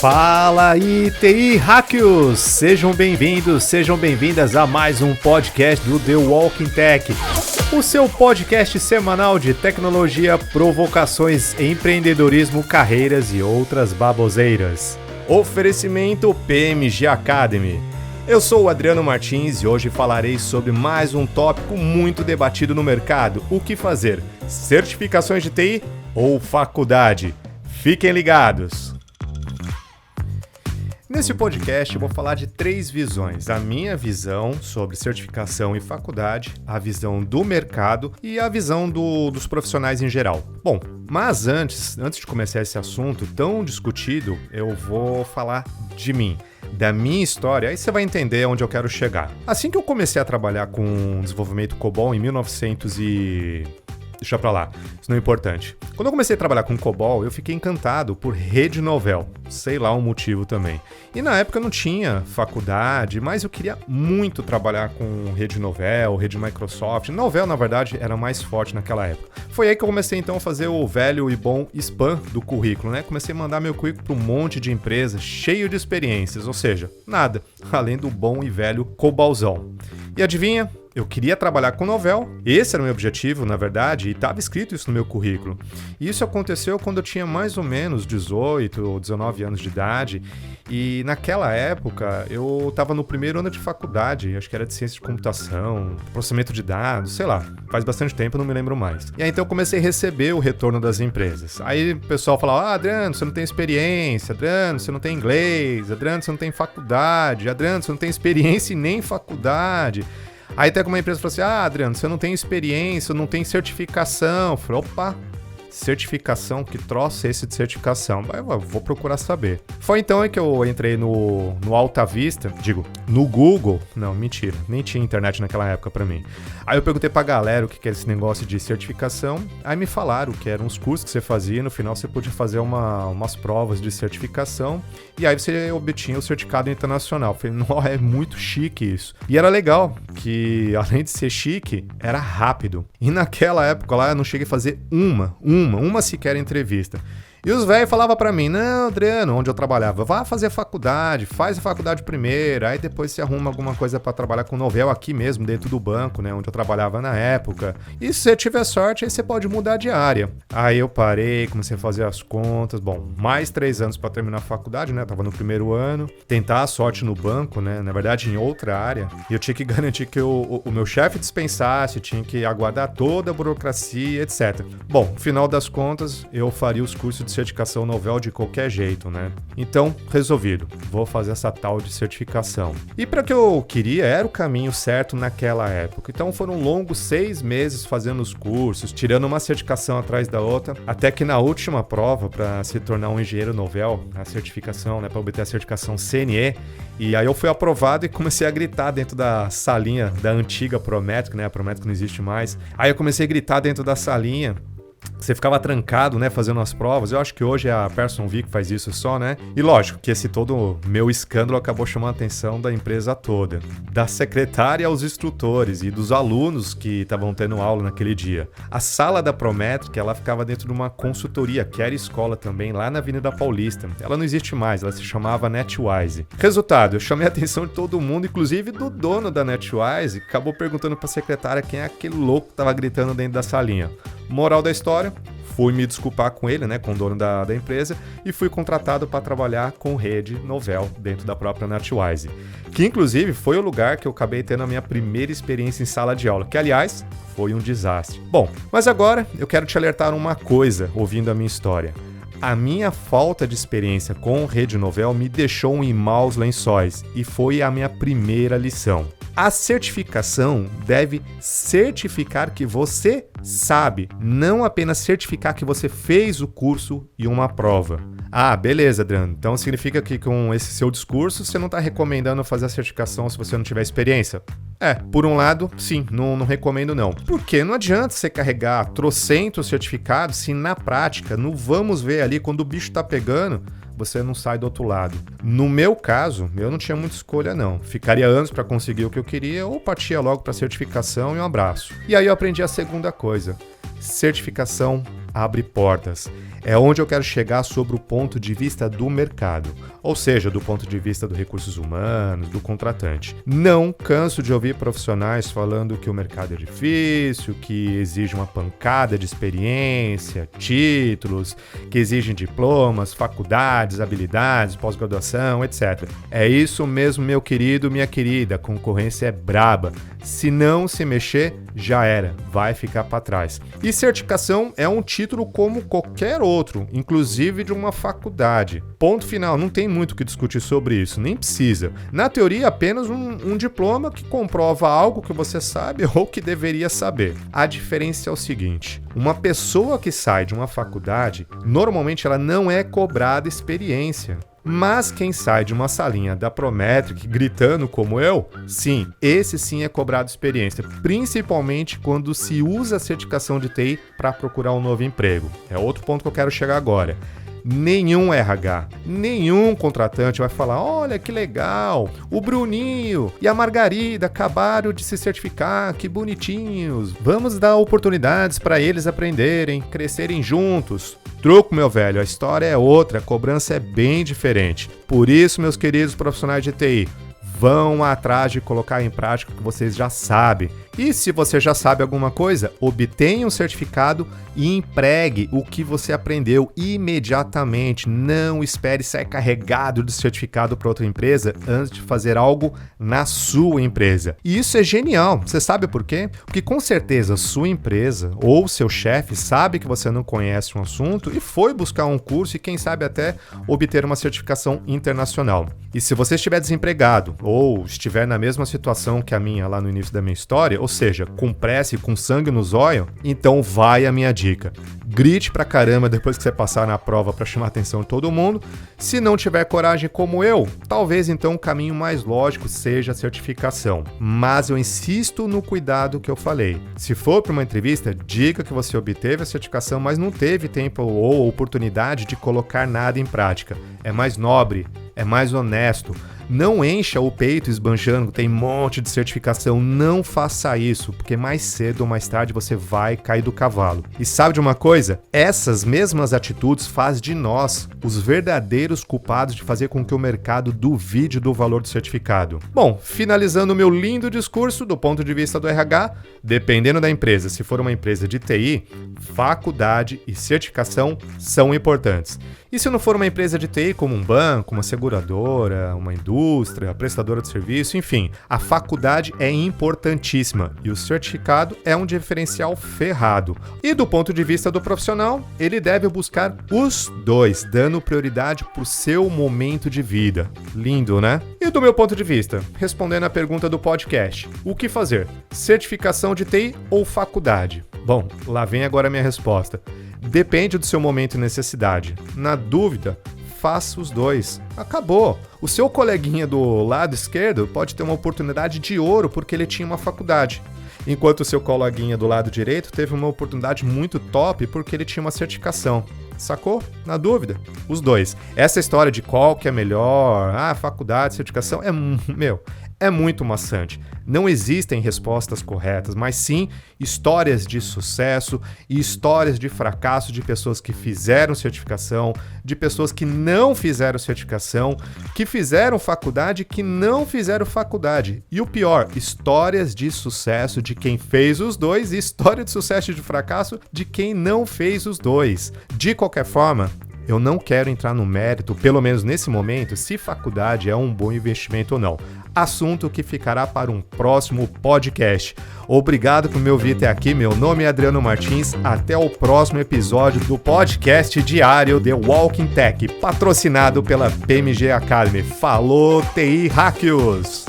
Fala aí, TI Hackers! Sejam bem-vindos, sejam bem-vindas a mais um podcast do The Walking Tech, o seu podcast semanal de tecnologia, provocações, empreendedorismo, carreiras e outras baboseiras. Oferecimento PMG Academy. Eu sou o Adriano Martins e hoje falarei sobre mais um tópico muito debatido no mercado: o que fazer? Certificações de TI ou faculdade? Fiquem ligados! Nesse podcast eu vou falar de 3 visões: a minha visão sobre certificação e faculdade, a visão do mercado e a visão dos profissionais em geral. Bom, mas antes de começar esse assunto tão discutido, eu vou falar de mim, da minha história, aí você vai entender onde eu quero chegar. Assim que eu comecei a trabalhar com desenvolvimento COBOL em 1900 e... Deixa pra lá, isso não é importante. Quando eu comecei a trabalhar com COBOL, eu fiquei encantado por rede novel, sei lá o motivo também. E na época eu não tinha faculdade, mas eu queria muito trabalhar com rede novel, rede Microsoft. Novel, na verdade, era mais forte naquela época. Foi aí que eu comecei então a fazer o velho e bom spam do currículo, né? Comecei a mandar meu currículo para um monte de empresas, cheio de experiências, ou seja, nada, além do bom e velho COBOLzão. E adivinha? Eu queria trabalhar com novel, esse era o meu objetivo, na verdade, e estava escrito isso no meu currículo. E isso aconteceu quando eu tinha mais ou menos 18 ou 19 anos de idade, e naquela época eu estava no primeiro ano de faculdade, acho que era de ciência de computação, processamento de dados, sei lá, faz bastante tempo, não me lembro mais. E aí então eu comecei a receber o retorno das empresas. Aí o pessoal falava: Adriano, você não tem experiência, Adriano, você não tem inglês, Adriano, você não tem faculdade, Adriano, você não tem experiência e nem faculdade. Aí até que uma empresa falou assim: Adriano, você não tem experiência, não tem certificação. Eu falei: opa, certificação? Que troço é esse de certificação? Eu vou procurar saber. Foi então que eu entrei no Alta Vista, no Google. Não, mentira, nem tinha internet naquela época pra mim. Aí eu perguntei pra galera o que era esse negócio de certificação. Aí me falaram que eram uns cursos que você fazia, no final você podia fazer umas provas de certificação e aí você obtinha o certificado internacional. Eu falei: não, é muito chique isso. E era legal que, além de ser chique, era rápido. E naquela época lá eu não cheguei a fazer uma sequer entrevista. E os velhos falavam pra mim: não, Adriano, onde eu trabalhava, vá fazer faculdade, faz a faculdade primeiro, aí depois você arruma alguma coisa pra trabalhar com novel aqui mesmo, dentro do banco, né, onde eu trabalhava na época. E se você tiver sorte, aí você pode mudar de área. Aí eu parei, comecei a fazer as contas, bom, mais 3 anos pra terminar a faculdade, né, eu tava no primeiro ano, tentar a sorte no banco, né, na verdade em outra área, e eu tinha que garantir que o meu chefe dispensasse, tinha que aguardar toda a burocracia, etc. Bom, no final das contas, eu faria os cursos de certificação novel de qualquer jeito, né? Então, resolvido, vou fazer essa tal de certificação. E para que eu queria, era o caminho certo naquela época. Então foram longos 6 meses fazendo os cursos, tirando uma certificação atrás da outra, até que na última prova, para se tornar um engenheiro novel, a certificação, né, para obter a certificação CNE, e aí eu fui aprovado e comecei a gritar dentro da salinha da antiga Prométrica, né? A Prométrica não existe mais. Aí eu comecei a gritar dentro da salinha. Você ficava trancado, né, fazendo as provas. Eu acho que hoje é a Person V que faz isso só, né? E lógico que esse todo meu escândalo acabou chamando a atenção da empresa toda, da secretária aos instrutores e dos alunos que estavam tendo aula naquele dia. A sala da Prométrica, ela ficava dentro de uma consultoria, que era escola também, lá na Avenida Paulista. Ela não existe mais, ela se chamava NetWise. Resultado, eu chamei a atenção de todo mundo, inclusive do dono da NetWise, que acabou perguntando pra secretária quem é aquele louco que tava gritando dentro da salinha. Moral da história, fui me desculpar com ele, né, com o dono da empresa, e fui contratado para trabalhar com rede novel dentro da própria NetWise, que inclusive foi o lugar que eu acabei tendo a minha primeira experiência em sala de aula, que aliás foi um desastre. Bom, mas agora eu quero te alertar uma coisa, ouvindo a minha história. A minha falta de experiência com rede novel me deixou em maus lençóis e foi a minha primeira lição. A certificação deve certificar que você sabe, não apenas certificar que você fez o curso e uma prova. Ah, beleza, Adriano. Então significa que com esse seu discurso você não está recomendando fazer a certificação se você não tiver experiência? Por um lado, sim, não recomendo não. Porque não adianta você carregar trocentos certificados se na prática, no vamos ver ali, quando o bicho tá pegando, você não sai do outro lado. No meu caso, eu não tinha muita escolha não. Ficaria anos para conseguir o que eu queria ou partia logo para certificação e um abraço. E aí eu aprendi a segunda coisa. Certificação abre portas. É onde eu quero chegar sobre o ponto de vista do mercado, ou seja, do ponto de vista dos recursos humanos, do contratante. Não canso de ouvir profissionais falando que o mercado é difícil, que exige uma pancada de experiência, títulos, que exigem diplomas, faculdades, habilidades, pós-graduação, etc. É isso mesmo, meu querido, minha querida, a concorrência é braba. Se não se mexer, já era, vai ficar para trás. E certificação é um título como qualquer outro, inclusive de uma faculdade. Ponto final, não tem muito o que discutir sobre isso, nem precisa. Na teoria, é apenas um diploma que comprova algo que você sabe ou que deveria saber. A diferença é o seguinte, uma pessoa que sai de uma faculdade, normalmente ela não é cobrada experiência. Mas quem sai de uma salinha da Prometric gritando como eu, sim, esse sim é cobrado experiência, principalmente quando se usa a certificação de TI para procurar um novo emprego. É outro ponto que eu quero chegar agora. Nenhum RH, nenhum contratante vai falar, olha que legal, o Bruninho e a Margarida acabaram de se certificar, que bonitinhos. Vamos dar oportunidades para eles aprenderem, crescerem juntos. Truco, meu velho, a história é outra, a cobrança é bem diferente. Por isso, meus queridos profissionais de TI, vão atrás de colocar em prática o que vocês já sabem. E se você já sabe alguma coisa, obtenha um certificado e empregue o que você aprendeu imediatamente. Não espere sair carregado de certificado para outra empresa antes de fazer algo na sua empresa. E isso é genial. Você sabe por quê? Porque com certeza sua empresa ou seu chefe sabe que você não conhece um assunto e foi buscar um curso e quem sabe até obter uma certificação internacional. E se você estiver desempregado ou estiver na mesma situação que a minha lá no início da minha história, ou seja, com pressa e com sangue nos olhos, então vai a minha dica. Grite pra caramba depois que você passar na prova para chamar a atenção de todo mundo. Se não tiver coragem como eu, talvez então o caminho mais lógico seja a certificação. Mas eu insisto no cuidado que eu falei. Se for para uma entrevista, diga que você obteve a certificação, mas não teve tempo ou oportunidade de colocar nada em prática. É mais nobre, é mais honesto. Não encha o peito esbanjando, tem um monte de certificação, não faça isso, porque mais cedo ou mais tarde você vai cair do cavalo. E sabe de uma coisa? Essas mesmas atitudes fazem de nós os verdadeiros culpados de fazer com que o mercado duvide do valor do certificado. Bom, finalizando o meu lindo discurso do ponto de vista do RH, dependendo da empresa, se for uma empresa de TI, faculdade e certificação são importantes. E se não for uma empresa de TI como um banco, uma seguradora, uma indústria, prestadora de serviço, enfim, a faculdade é importantíssima e o certificado é um diferencial ferrado. E do ponto de vista do profissional, ele deve buscar os dois, dando prioridade para o seu momento de vida. Lindo, né? E do meu ponto de vista, respondendo a pergunta do podcast, o que fazer? Certificação de TI ou faculdade? Bom, lá vem agora a minha resposta. Depende do seu momento e necessidade. Na dúvida, faça os dois. Acabou. O seu coleguinha do lado esquerdo pode ter uma oportunidade de ouro porque ele tinha uma faculdade. Enquanto o seu coleguinha do lado direito teve uma oportunidade muito top porque ele tinha uma certificação. Sacou? Na dúvida, os dois. Essa história de qual que é melhor, faculdade, certificação, é muito maçante. Não existem respostas corretas, mas sim histórias de sucesso e histórias de fracasso de pessoas que fizeram certificação, de pessoas que não fizeram certificação, que fizeram faculdade e que não fizeram faculdade. E o pior, histórias de sucesso de quem fez os dois e história de sucesso e de fracasso de quem não fez os dois. De qualquer forma, eu não quero entrar no mérito, pelo menos nesse momento, se faculdade é um bom investimento ou não. Assunto que ficará para um próximo podcast. Obrigado por me ouvir até aqui. Meu nome é Adriano Martins. Até o próximo episódio do podcast diário The Walking Tech, patrocinado pela PMG Academy. Falou, TI Hackios!